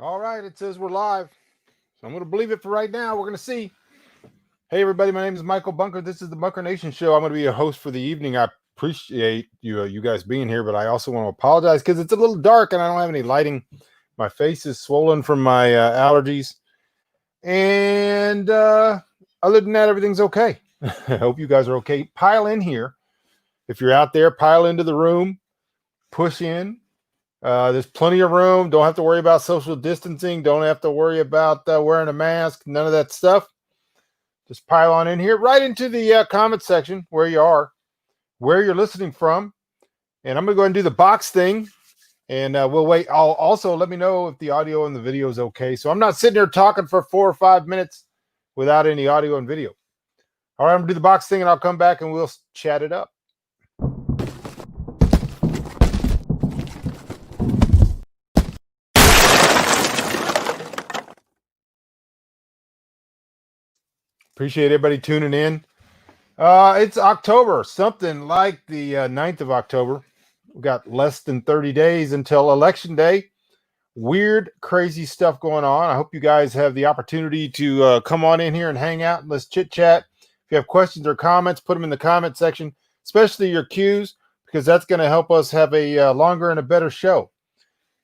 All right, it says we're live. So I'm going to believe it for right now. We're going to see. Hey, everybody, my name is Michael Bunker. This is the Bunker Nation Show. I'm going to be your host for the evening. I appreciate you guys being here, but I also want to apologize because it's a little dark and I don't have any lighting. My face is swollen from my allergies. And other than that, everything's okay. I hope you guys are okay. Pile in here. If you're out there, pile into the room. Push in. There's plenty of room. Don't have to worry about social distancing. Don't have to worry about wearing a mask. None of that stuff. Just pile on in here, right into the comment section where you are, where you're listening from. And I'm going to go ahead and do the box thing. And we'll wait. Also, let me know if the audio and the video is okay. So I'm not sitting here talking for 4 or 5 minutes without any audio and video. All right, I'm going to do the box thing, and I'll come back and we'll chat it up. Appreciate everybody tuning in. It's October, something like the 9th of October. We've got less than 30 days until Election Day. Weird, crazy stuff going on. I hope you guys have the opportunity to come on in here and hang out and let's chit chat. If you have questions or comments, put them in the comment section, especially your cues, because that's going to help us have a longer and a better show.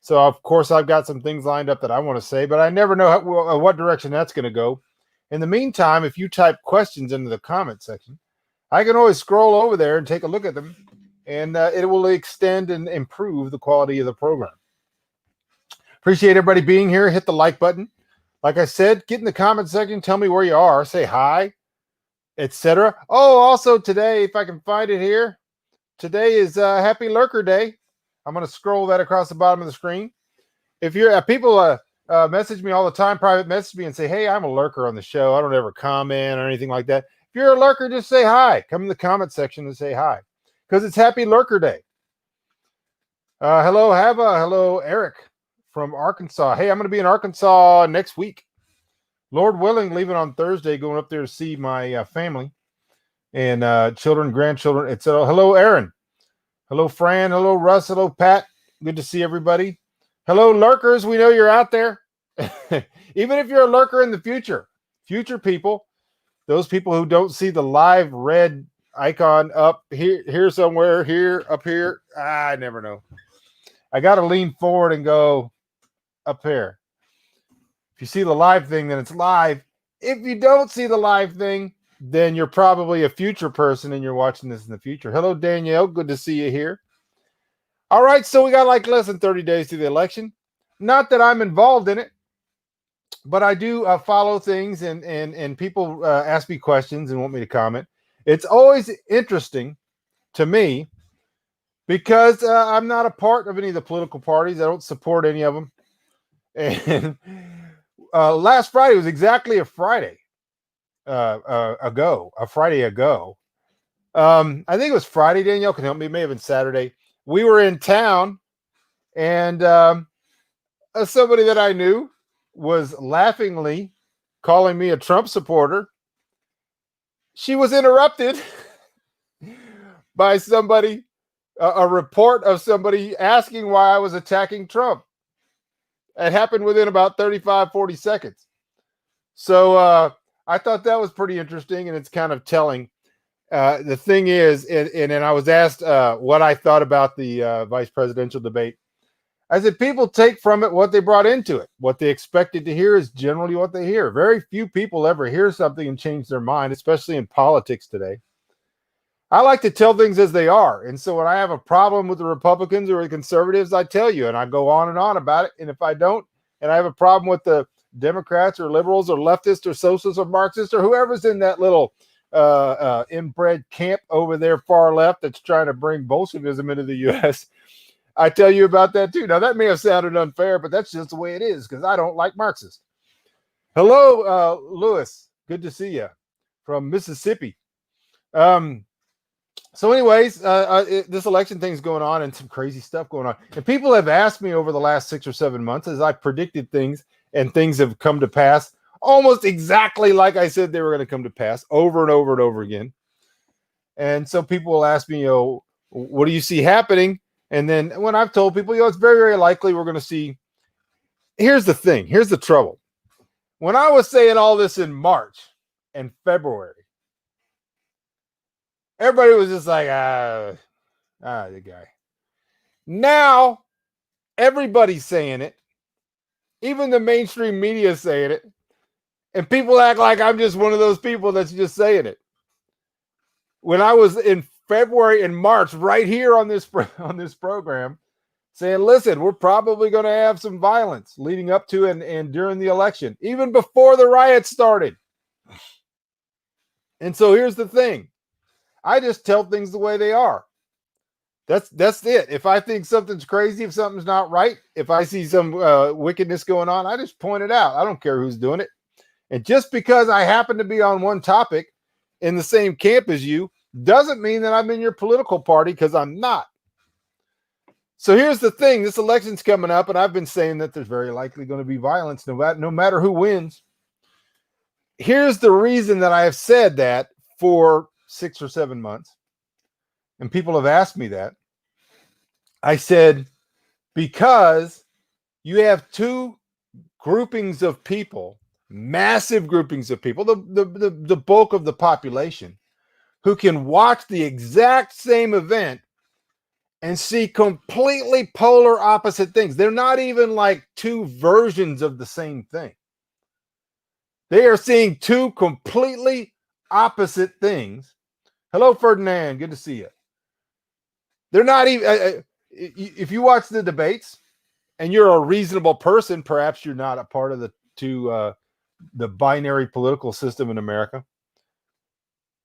So, of course, I've got some things lined up that I want to say, but I never know what direction that's going to go. In the meantime, if you type questions into the comment section, I can always scroll over there and take a look at them, and it will extend and improve the quality of the program. Appreciate everybody being here. Hit the like button. Like I said, get in the comment section. Tell me where you are. Say hi, etc. Oh, also today, if I can find it here, today is Happy Lurker Day. I'm going to scroll that across the bottom of the screen. If you're people message me all the time, private message me and say, hey, I'm a lurker on the show. I don't ever comment or anything like that. If you're a lurker, just say hi. Come in the comment section and say hi, because it's Happy Lurker Day. Hello, Hava. Hello, Eric from Arkansas. Hey, I'm going to be in Arkansas next week. Lord willing, leaving on Thursday, going up there to see my family and children, grandchildren, etc. Hello, Aaron. Hello, Fran. Hello, Russ. Hello, Pat. Good to see everybody. Hello, lurkers. We know you're out there. Even if you're a lurker in the future people, those people who don't see the live red icon up here somewhere, here, up here. I never know. I got to lean forward and go up here. If you see the live thing, then it's live. If you don't see the live thing, then you're probably a future person and you're watching this in the future. Hello, Danielle. Good to see you here. All right, so we got like less than 30 days to the election. Not that I'm involved in it, but I do follow things, and people ask me questions and want me to comment. It's always interesting to me because I'm not a part of any of the political parties. I don't support any of them. And last Friday was exactly a Friday ago. I think it was Friday. Danielle can help me. It may have been Saturday. We were in town, and somebody that I knew was laughingly calling me a Trump supporter. She was interrupted by somebody, a report of somebody asking why I was attacking Trump. It happened within about 35, 40 seconds. So I thought that was pretty interesting, and it's kind of telling. The thing is, and I was asked what I thought about the vice presidential debate. I said, people take from it what they brought into it. What they expected to hear is generally what they hear. Very few people ever hear something and change their mind, especially in politics today. I like to tell things as they are. And so when I have a problem with the Republicans or the conservatives, I tell you, and I go on and on about it. And if I don't, and I have a problem with the Democrats or liberals or leftists or socialists or Marxists or whoever's in that little inbred camp over there far left that's trying to bring Bolshevism into the U.S., I tell you about that too. Now, that may have sounded unfair, but that's just the way it is because I don't like Marxists. Hello, Lewis. Good to see you from Mississippi. So anyways, this election thing's going on and some crazy stuff going on. And people have asked me over the last 6 or 7 months as I predicted things, and things have come to pass almost exactly like I said they were going to come to pass over and over and over again. And so people will ask me, what do you see happening? And then when I've told people, it's very, very likely we're going to see here's the thing. Here's the trouble. When I was saying all this in March and February, everybody was just like, the guy. Now, everybody's saying it. Even the mainstream media is saying it. And people act like I'm just one of those people that's just saying it. When I was in February and March, right here on this program, saying, listen, we're probably going to have some violence leading up to and during the election, even before the riots started. And so here's the thing. I just tell things the way they are. That's it. If I think something's crazy, if something's not right, if I see some wickedness going on, I just point it out. I don't care who's doing it. And just because I happen to be on one topic in the same camp as you doesn't mean that I'm in your political party, because I'm not. So here's the thing. This election's coming up, and I've been saying that there's very likely going to be violence no matter who wins. Here's the reason that I have said that for 6 or 7 months, and people have asked me that. I said, because you have two groupings of people, massive groupings of people, the bulk of the population, who can watch the exact same event and see completely polar opposite things. They're not even like two versions of the same thing. They are seeing two completely opposite things. Hello, Ferdinand. Good to see you. They're not even, if you watch the debates and you're a reasonable person, perhaps you're not a part of the binary political system in America,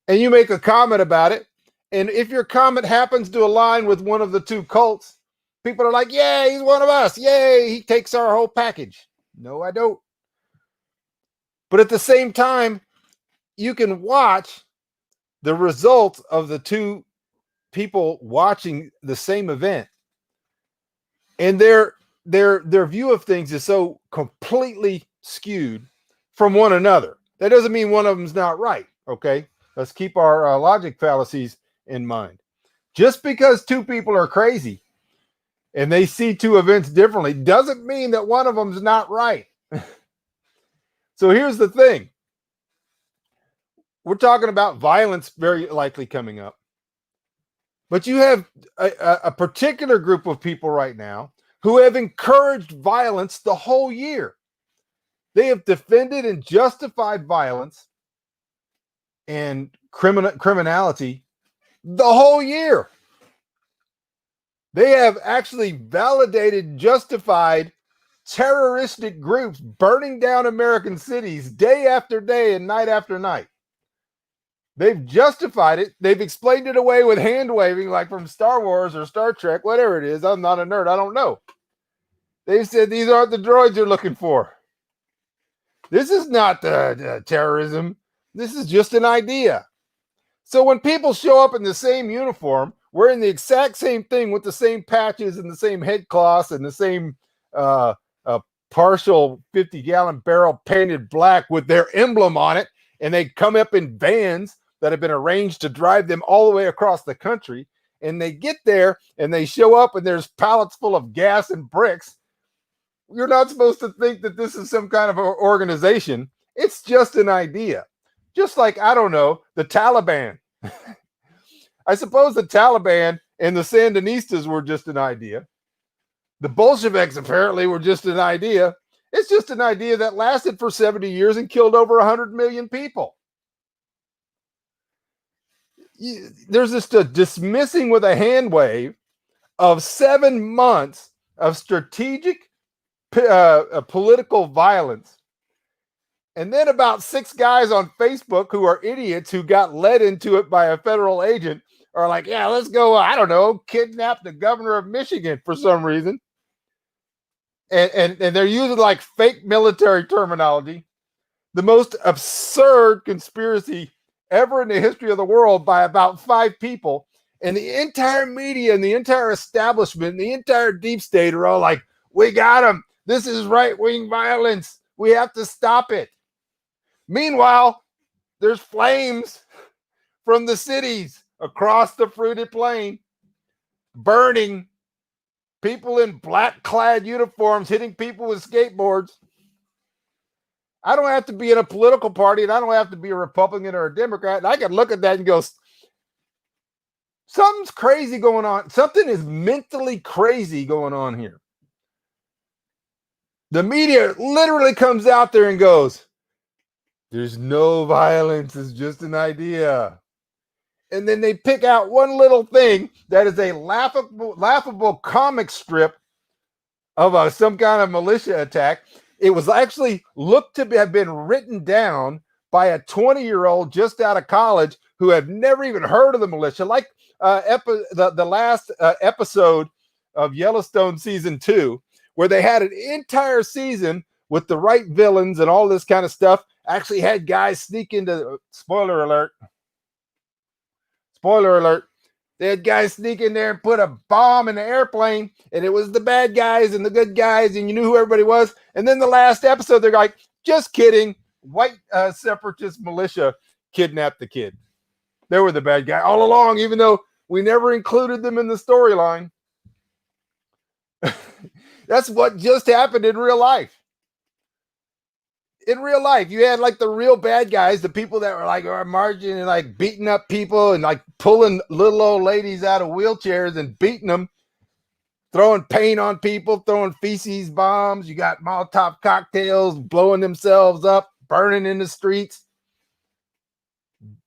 and you make a comment about it, and if your comment happens to align with one of the two cults, people are like, yeah, he's one of us. Yay, he takes our whole package. No, I don't. But at the same time, you can watch the results of the two people watching the same event, and their view of things is so completely skewed from one another. That doesn't mean one of them's not right. Okay, let's keep our logic fallacies in mind. Just because two people are crazy and they see two events differently doesn't mean that one of them's not right. So here's the thing. We're talking about violence very likely coming up. But you have a particular group of people right now who have encouraged violence the whole year. They have defended and justified violence and criminality the whole year. They have actually validated, justified terroristic groups burning down American cities day after day and night after night. They've justified it. They've explained it away with hand waving, like from Star Wars or Star Trek, whatever it is. I'm not a nerd. I don't know. They've said these aren't the droids you're looking for. This is not terrorism. This is just an idea. So when people show up in the same uniform, wearing the exact same thing with the same patches and the same head cloths and the same partial 50-gallon barrel painted black with their emblem on it, and they come up in vans that have been arranged to drive them all the way across the country, and they get there and they show up and there's pallets full of gas and bricks, you're not supposed to think that this is some kind of organization. It's just an idea. Just like, I don't know, the Taliban. I suppose the Taliban and the Sandinistas were just an idea. The Bolsheviks apparently were just an idea. It's just an idea that lasted for 70 years and killed over 100 million people. There's just a dismissing with a hand wave of 7 months of strategic political violence. And then about 6 guys on Facebook who are idiots who got led into it by a federal agent are like, yeah, let's go, I don't know, kidnap the governor of Michigan for some reason. And they're using like fake military terminology, the most absurd conspiracy ever in the history of the world by about 5 people. And the entire media and the entire establishment and the entire deep state are all like, we got them. This is right-wing violence. We have to stop it. Meanwhile, there's flames from the cities across the fruited plain burning people in black clad uniforms hitting people with skateboards. I don't have to be in a political party, and I don't have to be a Republican or a Democrat. And I can look at that and go, something's crazy going on. Something is mentally crazy going on here. The media literally comes out there and goes, there's no violence. It's just an idea. And then they pick out one little thing that is a laughable comic strip of some kind of militia attack. It was actually looked to have been written down by a 20-year-old just out of college who had never even heard of the militia, like the last episode of Yellowstone season 2, where they had an entire season with the right villains and all this kind of stuff. Actually had guys sneak into, spoiler alert, they had guys sneak in there and put a bomb in the airplane, and it was the bad guys and the good guys, and you knew who everybody was. And then the last episode, they're like, just kidding, white separatist militia kidnapped the kid. They were the bad guy all along, even though we never included them in the storyline. That's what just happened in real life. In real life, you had like the real bad guys, the people that were like marching and like beating up people and like pulling little old ladies out of wheelchairs and beating them, throwing paint on people, throwing feces bombs. You got Molotov cocktails, blowing themselves up, burning in the streets,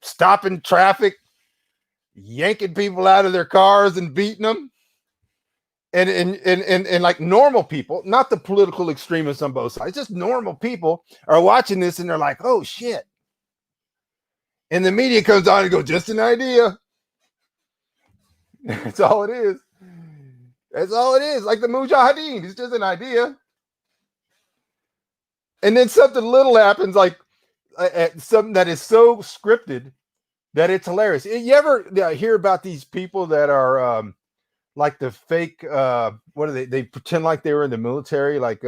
stopping traffic, yanking people out of their cars and beating them. And like normal people, not the political extremists on both sides, just normal people are watching this and they're like, oh shit. And the media comes on and goes, just an idea. That's all it is. That's all it is. Like the Mujahideen, it's just an idea. And then something little happens, like something that is so scripted that it's hilarious. You ever hear about these people that are like the fake, what are they? They pretend like they were in the military, like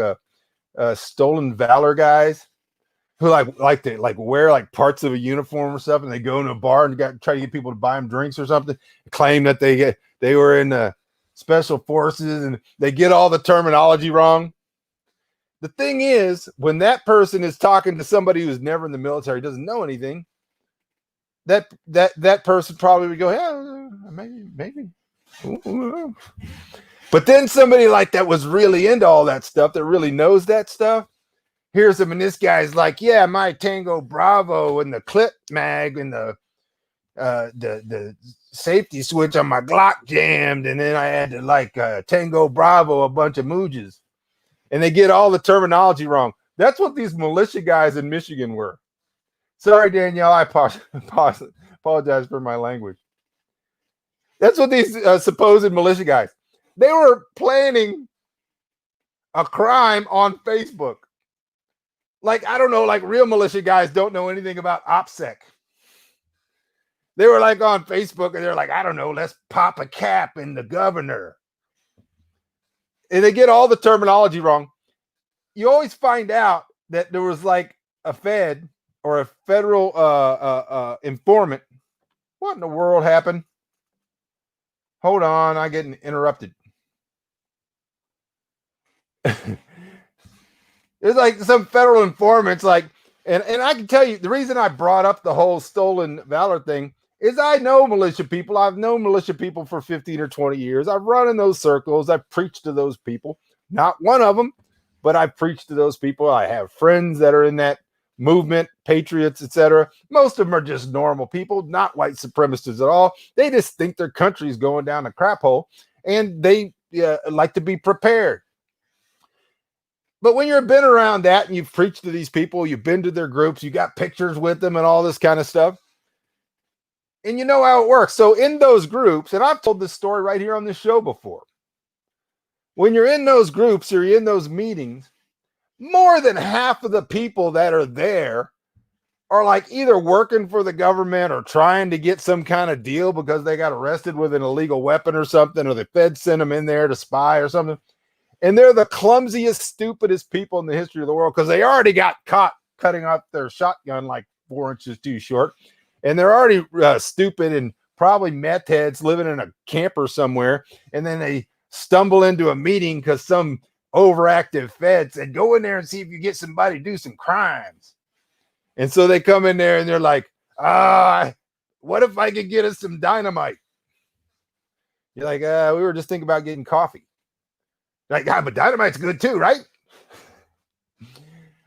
stolen valor guys who like they like wear like parts of a uniform or something. They go into a bar and try to get people to buy them drinks or something, claim that they were in the special forces, and they get all the terminology wrong. The thing is, when that person is talking to somebody who's never in the military, doesn't know anything, that person probably would go, yeah, maybe. Ooh. But then somebody like that was really into all that stuff, that really knows that stuff, hears him, and this guy's like, yeah, my Tango Bravo and the clip mag and the safety switch on my Glock jammed, and then I had to like Tango Bravo a bunch of mooges, and they get all the terminology wrong. That's what these militia guys in Michigan were. Sorry, Danielle, I apologize for my language. That's what these supposed militia guys, they were planning a crime on Facebook. Like, I don't know, like real militia guys don't know anything about OPSEC. They were like on Facebook and they're like, I don't know, let's pop a cap in the governor. And they get all the terminology wrong. You always find out that there was like a Fed or a federal informant. What in the world happened? Hold on, I'm getting interrupted. It's like some federal informants, like, and I can tell you the reason I brought up the whole stolen valor thing is I know militia people. I've known militia people for 15 or 20 years. I've run in those circles. I've preached to those people. Not one of them, but I've preached to those people. I have friends that are in that movement, patriots, etc. Most of them are just normal people, not white supremacists at all. They just think their country's going down a crap hole, and they like to be prepared. But when you've been around that and you've preached to these people, you've been to their groups, you got pictures with them and all this kind of stuff, and you know how it works. So in those groups, and I've told this story right here on this show before, when you're in those groups or you're in those meetings, more than half of the people that are there are like either working for the government or trying to get some kind of deal because they got arrested with an illegal weapon or something, or the Fed sent them in there to spy or something. And they're the clumsiest, stupidest people in the history of the world because they already got caught cutting off their shotgun like 4 inches too short. And they're already stupid and probably meth heads living in a camper somewhere. And then they stumble into a meeting because some overactive fed said, go in there and see if you get somebody to do some crimes. And so they come in there and they're like, what if I could get us some dynamite? You're like, we were just thinking about getting coffee. Like, but dynamite's good too, right?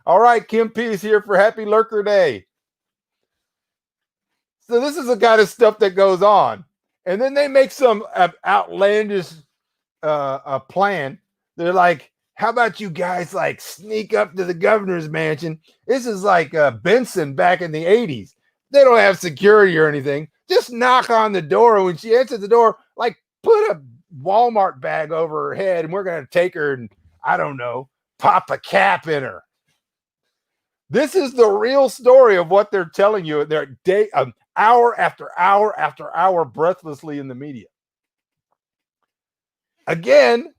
All right, Kim P is here for Happy Lurker Day. So this is the kind of stuff that goes on. And then they make some outlandish plan. They're like, how about you guys like sneak up to the governor's mansion? This is like Benson back in the 80s. They don't have security or anything. Just knock on the door. And when she answers the door, like put a Walmart bag over her head and we're going to take her and, I don't know, pop a cap in her. This is the real story of what they're telling you. They're hour after hour after hour breathlessly in the media. Again,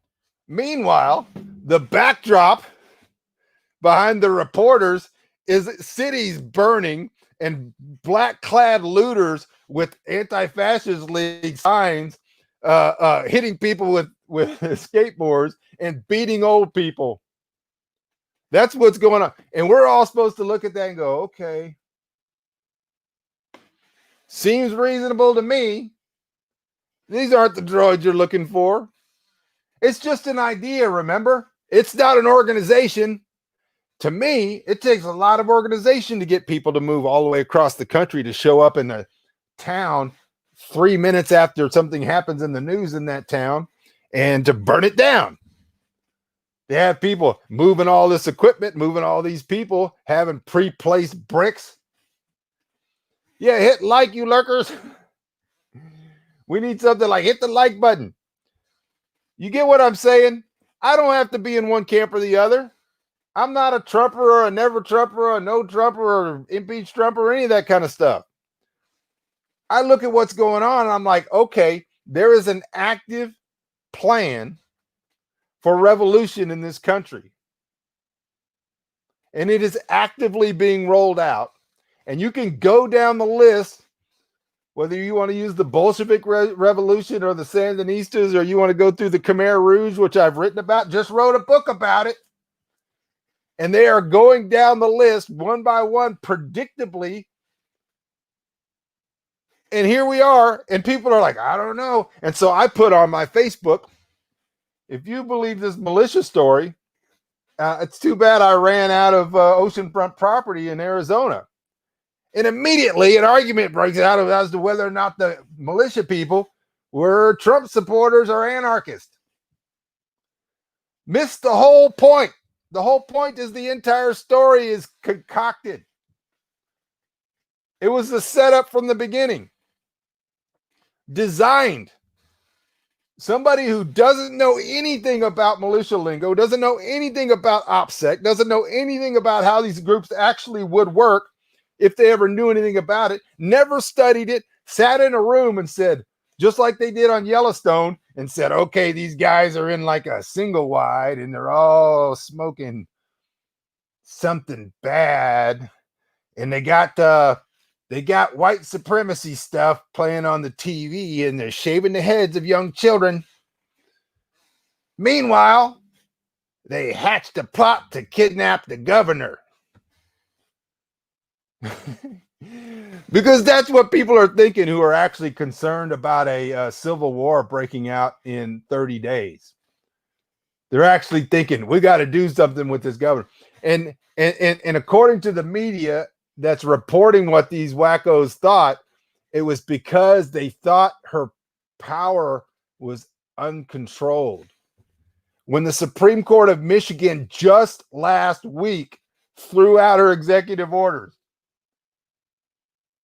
meanwhile, the backdrop behind the reporters is cities burning and black-clad looters with anti-fascist league signs hitting people with skateboards and beating old people. That's what's going on. And we're all supposed to look at that and go, okay, seems reasonable to me. These aren't the droids you're looking for. It's just an idea, remember? It's not an organization. To me, it takes a lot of organization to get people to move all the way across the country to show up in a town 3 minutes after something happens in the news in that town and to burn it down. They have people moving all this equipment, moving all these people, having pre-placed bricks. Yeah, hit like, you lurkers. We need something like hit the like button. You get what I'm saying? I don't have to be in one camp or the other. I'm not a Trumper or a never Trumper or a no Trumper or impeach Trumper or any of that kind of stuff. I look at what's going on and I'm like, okay, there is an active plan for revolution in this country. And it is actively being rolled out. And you can go down the list, whether you want to use the Bolshevik Revolution or the Sandinistas, or you want to go through the Khmer Rouge, which I've written about, just wrote a book about it. And they are going down the list one by one, predictably. And here we are. And people are like, I don't know. And so I put on my Facebook, if you believe this militia story, it's too bad I ran out of oceanfront property in Arizona. And immediately an argument breaks out as to whether or not the militia people were Trump supporters or anarchists. Missed the whole point. The whole point is the entire story is concocted. It was the setup from the beginning. Designed. Somebody who doesn't know anything about militia lingo, doesn't know anything about OPSEC, doesn't know anything about how these groups actually would work, if they ever knew anything about it, never studied it, sat in a room and said, just like they did on Yellowstone, and said, okay, these guys are in like a single wide and they're all smoking something bad. And they got white supremacy stuff playing on the TV and they're shaving the heads of young children. Meanwhile, they hatched a plot to kidnap the governor. Because that's what people are thinking who are actually concerned about a civil war breaking out in 30 days. They're actually thinking, we got to do something with this governor. And according to the media that's reporting what these wackos thought, it was because they thought her power was uncontrolled. When the Supreme Court of Michigan just last week threw out her executive orders,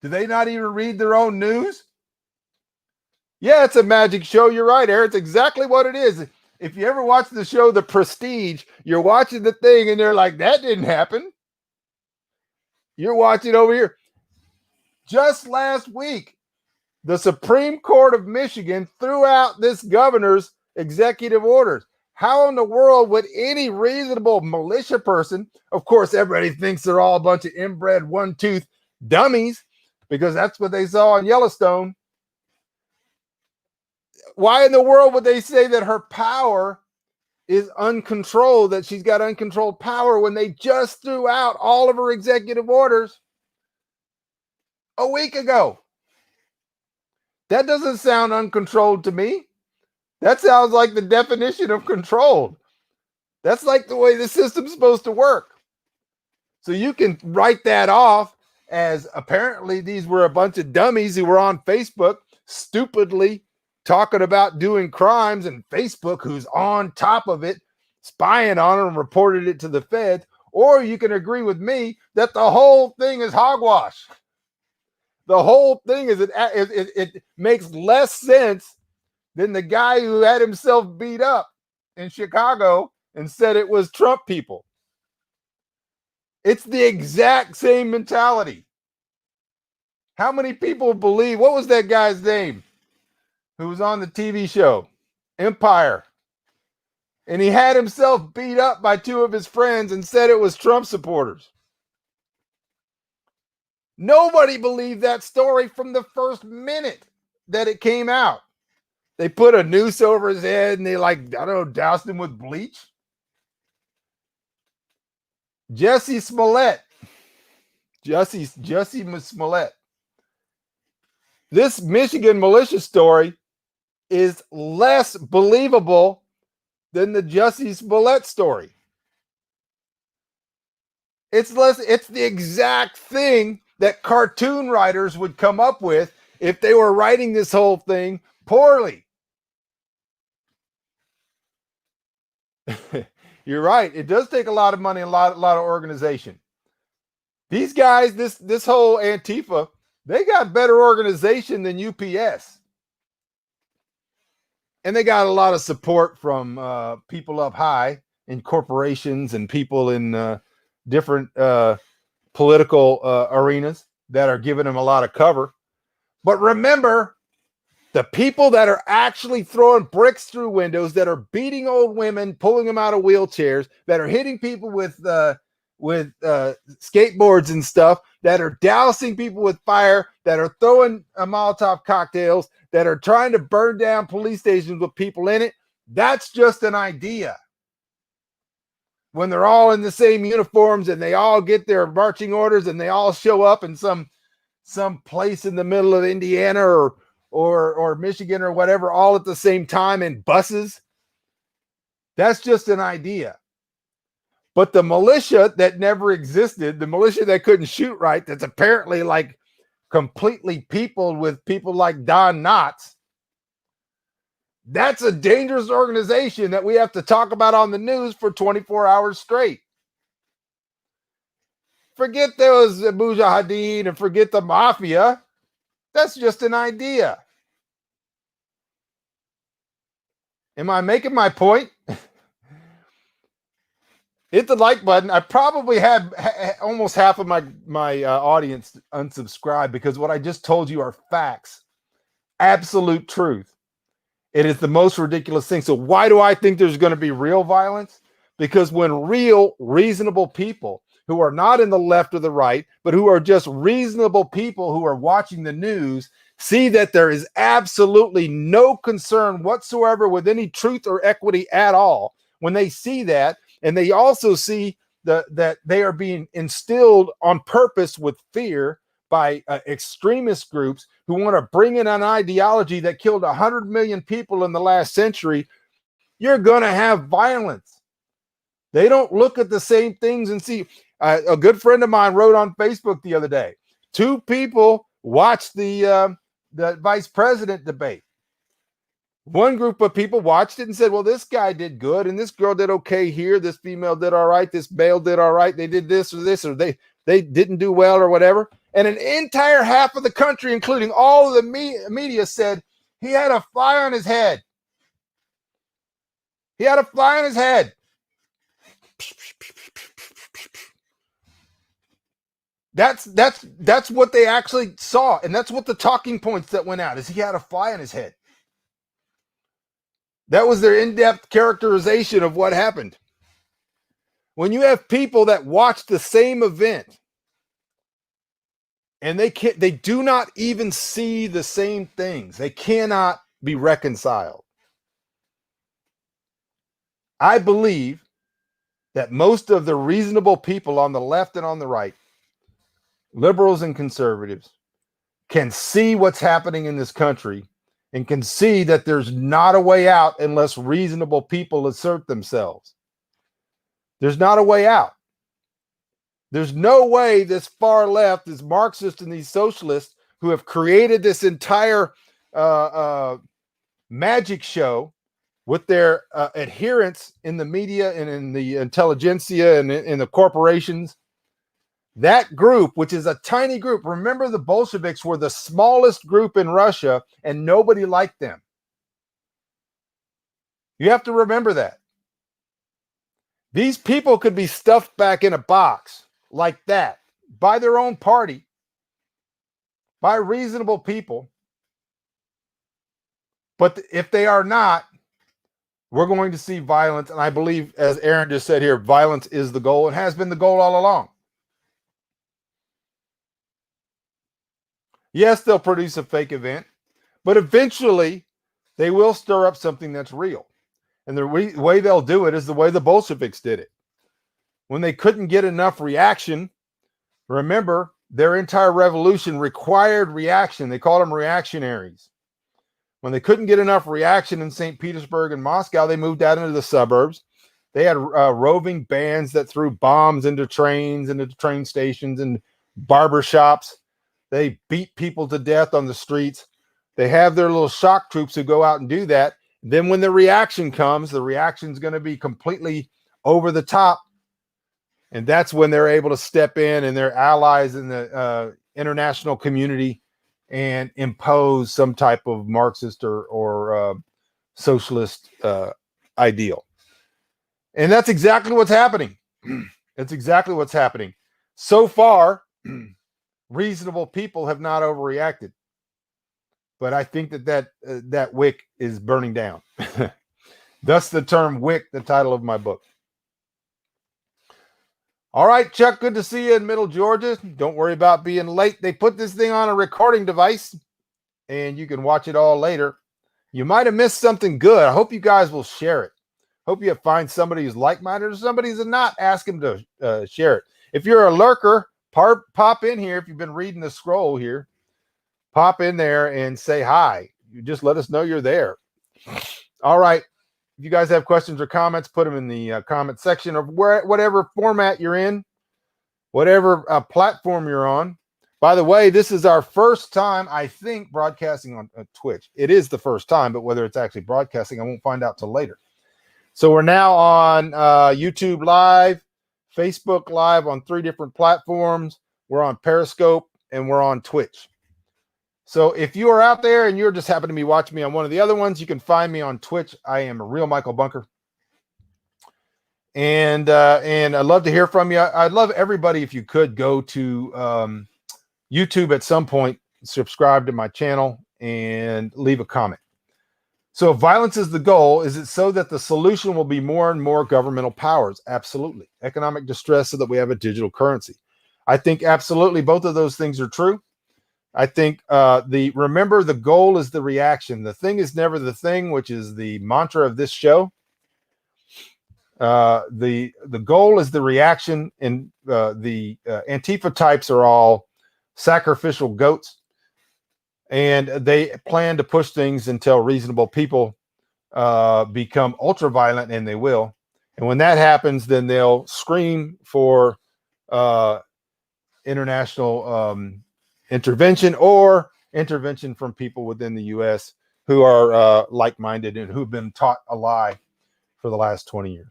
do they not even read their own news? Yeah, it's a magic show. You're right, Eric. It's exactly what it is. If you ever watch the show The Prestige, you're watching the thing and they're like, that didn't happen. You're watching over here. Just last week, the Supreme Court of Michigan threw out this governor's executive orders. How in the world would any reasonable militia person, of course, everybody thinks they're all a bunch of inbred one-tooth dummies, because that's what they saw on Yellowstone. why in the world would they say that her power is uncontrolled, that she's got uncontrolled power, when they just threw out all of her executive orders a week ago? That doesn't sound uncontrolled to me. That sounds like the definition of controlled. That's like the way the system's supposed to work. So you can write that off as apparently these were a bunch of dummies who were on Facebook stupidly talking about doing crimes, and Facebook, who's on top of it, spying on them and reported it to the feds. Or you can agree with me that the whole thing is hogwash. The whole thing is it makes less sense than the guy who had himself beat up in Chicago and said it was Trump people. It's the exact same mentality. How many people believe, what was that guy's name who was on the TV show, Empire? And he had himself beat up by two of his friends and said it was Trump supporters. Nobody believed that story from the first minute that it came out. They put a noose over his head and they, like, I don't know, doused him with bleach. Jussie Smollett. This Michigan militia story is less believable than the Jussie Smollett story. It's the exact thing that cartoon writers would come up with if they were writing this whole thing poorly. You're right. It does take a lot of money and a lot of organization. These guys, this whole Antifa, they got better organization than UPS. And they got a lot of support from people up high in corporations and people in different political arenas that are giving them a lot of cover. But remember, the people that are actually throwing bricks through windows, that are beating old women, pulling them out of wheelchairs, that are hitting people with skateboards and stuff, that are dousing people with fire, that are throwing Molotov cocktails, that are trying to burn down police stations with people in it, that's just an idea. When they're all in the same uniforms and they all get their marching orders and they all show up in some place in the middle of Indiana or Michigan or whatever, all at the same time in buses, that's just an idea. But the militia that never existed, the militia that couldn't shoot right, that's apparently like completely peopled with people like Don Knotts, that's a dangerous organization that we have to talk about on the news for 24 hours straight. Forget those mujahideen and forget the mafia. That's just an idea. Am I making my point? Hit the like button. I probably had almost half of my audience unsubscribe because what I just told you are facts. Absolute truth. It is the most ridiculous thing. So why do I think there's going to be real violence? Because when real, reasonable people who are not in the left or the right, but who are just reasonable people who are watching the news, see that there is absolutely no concern whatsoever with any truth or equity at all, when they see that, and they also see that they are being instilled on purpose with fear by extremist groups who want to bring in an ideology that killed 100 million people in the last century, you're going to have violence. They don't look at the same things and see. A good friend of mine wrote on Facebook the other day, 2 people watched the vice president debate. One group of people watched it and said, well, this guy did good and this girl did okay here. This female did all right. This male did all right. They did this, or they didn't do well or whatever. And an entire half of the country, including all of the media, said he had a fly on his head. He had a fly on his head. That's what they actually saw. And that's what the talking points that went out is he had a fly on his head. That was their in-depth characterization of what happened. When you have people that watch the same event and they do not even see the same things, they cannot be reconciled. I believe that most of the reasonable people on the left and on the right, liberals and conservatives, can see what's happening in this country and can see that there's not a way out unless reasonable people assert themselves. There's not a way out. There's no way this far left, this Marxist and these socialists who have created this entire magic show with their adherents in the media and in the intelligentsia and in the corporations. That group, which is a tiny group, remember the Bolsheviks were the smallest group in Russia and nobody liked them. You have to remember that. These people could be stuffed back in a box like that by their own party, by reasonable people. But if they are not, we're going to see violence. And I believe, as Aaron just said here, violence is the goal. It has been the goal all along. Yes, they'll produce a fake event, but eventually they will stir up something that's real. And the way they'll do it is the way the Bolsheviks did it. When they couldn't get enough reaction, remember, their entire revolution required reaction. They called them reactionaries. When they couldn't get enough reaction in St. Petersburg and Moscow, they moved out into the suburbs. They had roving bands that threw bombs into trains, into train stations and barber shops. They beat people to death on the streets. They have their little shock troops who go out and do that. Then when the reaction comes, the reaction is going to be completely over the top. And that's when they're able to step in and their allies in the international community and impose some type of Marxist or socialist ideal. And that's exactly what's happening. That's exactly what's happening. So far, reasonable people have not overreacted. But I think that wick is burning down. Thus the term wick, the title of my book. All right, Chuck, good to see you in Middle Georgia. Don't worry about being late. They put this thing on a recording device, and you can watch it all later. You might have missed something good. I hope you guys will share it. Hope you find somebody who's like-minded or somebody who's not. Ask them to share it. If you're a lurker, pop in here. If you've been reading the scroll here, pop in there and say hi. You just let us know you're there. All right. If you guys have questions or comments, put them in the comment section of whatever format you're in, whatever platform you're on. By the way, this is our first time, I think, broadcasting on Twitch. It is the first time, but whether it's actually broadcasting, I won't find out till later. So we're now on YouTube Live, Facebook Live on 3 different platforms. We're on Periscope, and we're on Twitch. So if you are out there and you're just happen to be watching me on one of the other ones, you can find me on Twitch. I am a real Michael Bunker. And I'd love to hear from you. I'd love everybody, if you could, go to YouTube at some point, subscribe to my channel, and leave a comment. So if violence is the goal, is it so that the solution will be more and more governmental powers? Absolutely. Economic distress so that we have a digital currency. I think absolutely both of those things are true. I think remember the goal is the reaction. The thing is never the thing, which is the mantra of this show. The goal is the reaction, and the Antifa types are all sacrificial goats, and they plan to push things until reasonable people become ultra violent, and they will. And when that happens, then they'll scream for international intervention or intervention from people within the U.S. who are like-minded and who've been taught a lie for the last 20 years.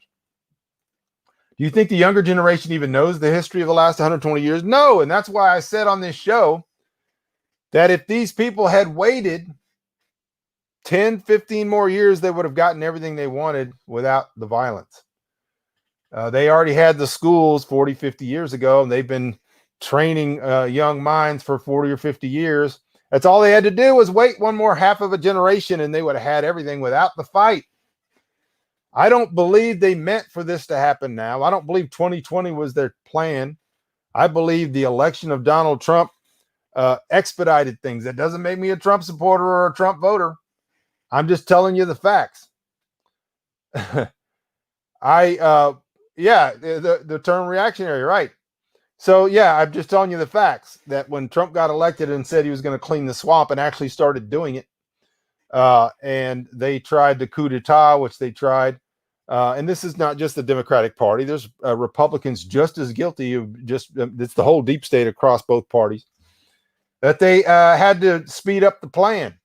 Do you think the younger generation even knows the history of the last 120 years? No, and that's why I said on this show that if these people had waited 10, 15 more years, they would have gotten everything they wanted without the violence. They already had the schools 40, 50 years ago, and they've been training young minds for 40 or 50 years. That's all they had to do was wait one more half of a generation, and they would have had everything without the fight. I don't believe they meant for this to happen now. I don't believe 2020 was their plan. I believe the election of Donald Trump expedited things. That doesn't make me a Trump supporter or a Trump voter. I'm just telling you the facts. The term reactionary, right? So yeah, I'm just telling you the facts that when Trump got elected and said he was going to clean the swamp and actually started doing it, and they tried the coup d'etat, which they tried. And this is not just the Democratic Party. There's Republicans just as guilty of it's the whole deep state across both parties, that they had to speed up the plan.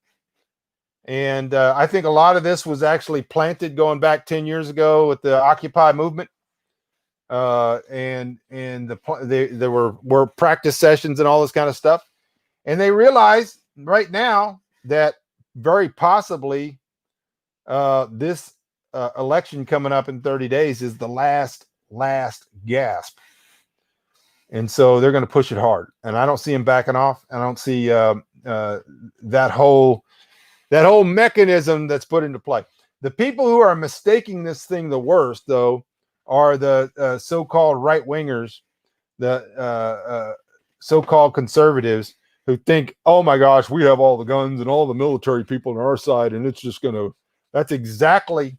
And I think a lot of this was actually planted going back 10 years ago with the Occupy movement. And there were practice sessions and all this kind of stuff. And they realize right now that very possibly this election coming up in 30 days is the last gasp. And so they're going to push it hard. And I don't see them backing off. I don't see that whole mechanism that's put into play. The people who are mistaking this thing the worst, though, are the so-called right-wingers, the so-called conservatives who think, oh my gosh, we have all the guns and all the military people on our side, and it's just going to... That's exactly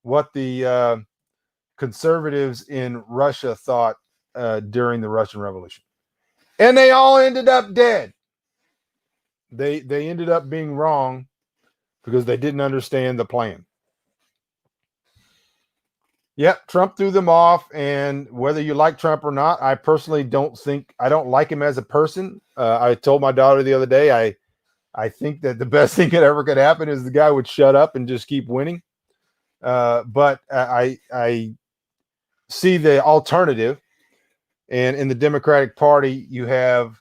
what the conservatives in Russia thought during the Russian Revolution. And they all ended up dead. They ended up being wrong because they didn't understand the plan. Yep, Trump threw them off, and whether you like Trump or not, I personally don't like him as a person. I told my daughter the other day, I think that the best thing that ever could happen is the guy would shut up and just keep winning. But I see the alternative, and in the Democratic Party, you have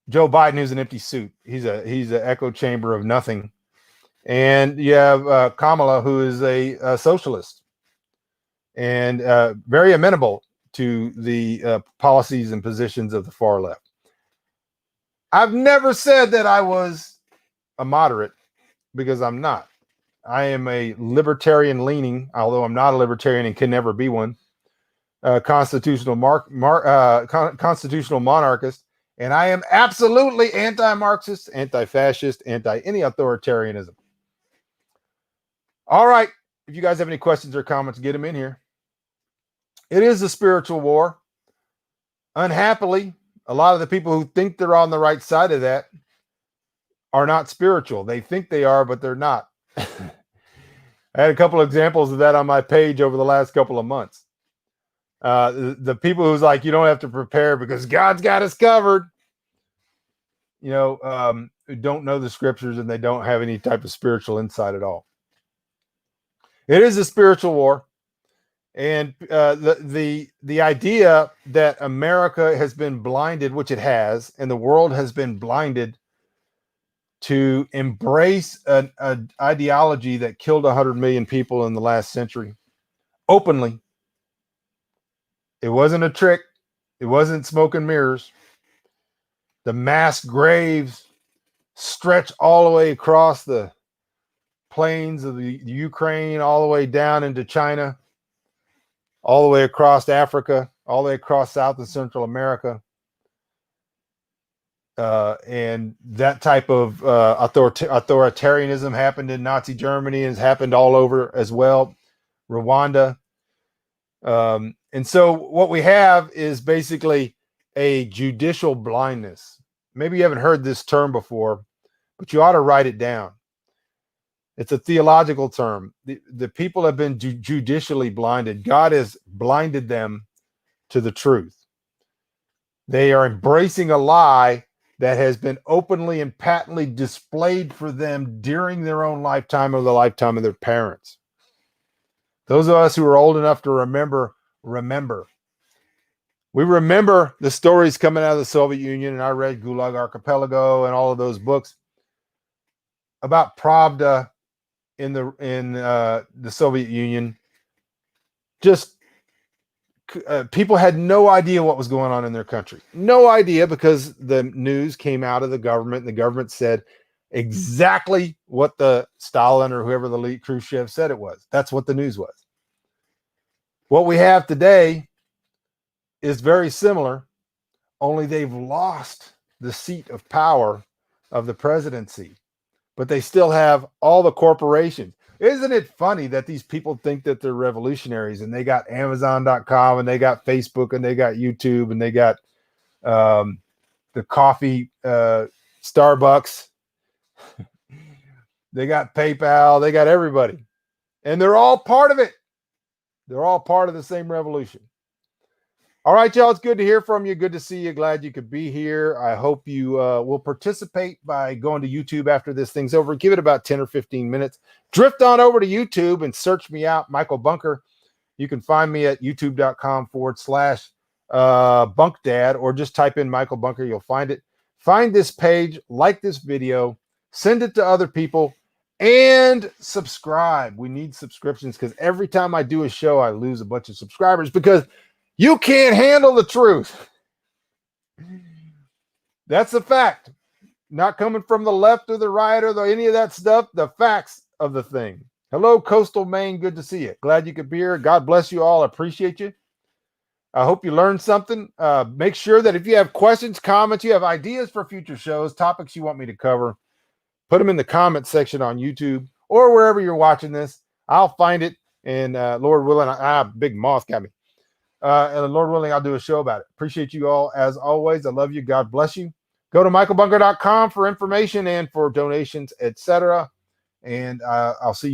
Joe Biden, who's an empty suit. He's an echo chamber of nothing, and you have Kamala, who is a socialist and very amenable to the policies and positions of the far left. I've never said that I was a moderate, because I'm not. I am a libertarian leaning, although I'm not a libertarian and can never be one, constitutional monarchist, and I am absolutely anti-Marxist, anti-fascist, anti-any authoritarianism. All right. If you guys have any questions or comments, get them in here. It is a spiritual war. Unhappily, a lot of the people who think they're on the right side of that are not spiritual. They think they are, but they're not. I had a couple of examples of that on my page over the last couple of months. The people who's like, you don't have to prepare because God's got us covered, who don't know the scriptures and they don't have any type of spiritual insight at all. It is a spiritual war. And the idea that America has been blinded, which it has, and the world has been blinded to embrace an ideology that killed 100 million people in the last century openly. It wasn't a trick. It wasn't smoke and mirrors. The mass graves stretch all the way across the plains of the Ukraine, all the way down into China, all the way across Africa, all the way across South and Central America. And that type of authoritarianism happened in Nazi Germany and has happened all over as well, Rwanda. And so what we have is basically a judicial blindness. Maybe you haven't heard this term before, but you ought to write it down. It's a theological term. The people have been judicially blinded. God has blinded them to the truth. They are embracing a lie that has been openly and patently displayed for them during their own lifetime or the lifetime of their parents. Those of us who are old enough to remember. We remember the stories coming out of the Soviet Union, and I read Gulag Archipelago and all of those books about Pravda in the Soviet Union. Just people had no idea what was going on in their country. No idea, because the news came out of the government, and the government said exactly what the Stalin or whoever the lead Khrushchev said it was. That's what the news was. What we have today is very similar, only they've lost the seat of power of the presidency. but they still have all the corporations. Isn't it funny that these people think that they're revolutionaries and they got Amazon.com and they got Facebook and they got YouTube and they got the coffee, Starbucks, they got PayPal, they got everybody, and they're all part of it. They're all part of the same revolution. All right, y'all, it's good to hear from you. Good to see you. Glad you could be here. I hope you will participate by going to YouTube after this thing's over. Give it about 10 or 15 minutes. Drift on over to YouTube and search me out, Michael Bunker. You can find me at youtube.com/bunkdad, or just type in Michael Bunker. You'll find it. Find this page, like this video, send it to other people, and subscribe. We need subscriptions because every time I do a show, I lose a bunch of subscribers because you can't handle the truth. That's a fact. Not coming from the left or the right or any of that stuff. The facts of the thing. Hello, Coastal Maine. Good to see you. Glad you could be here. God bless you all. I appreciate you. I hope you learned something. Make sure that if you have questions, comments, you have ideas for future shows, topics you want me to cover, put them in the comment section on YouTube or wherever you're watching this. I'll find it. And Lord willing, big moth got me. And Lord willing, I'll do a show about it. Appreciate you all as always. I love you. God bless you. Go to michaelbunker.com for information and for donations, etc. And I'll see you.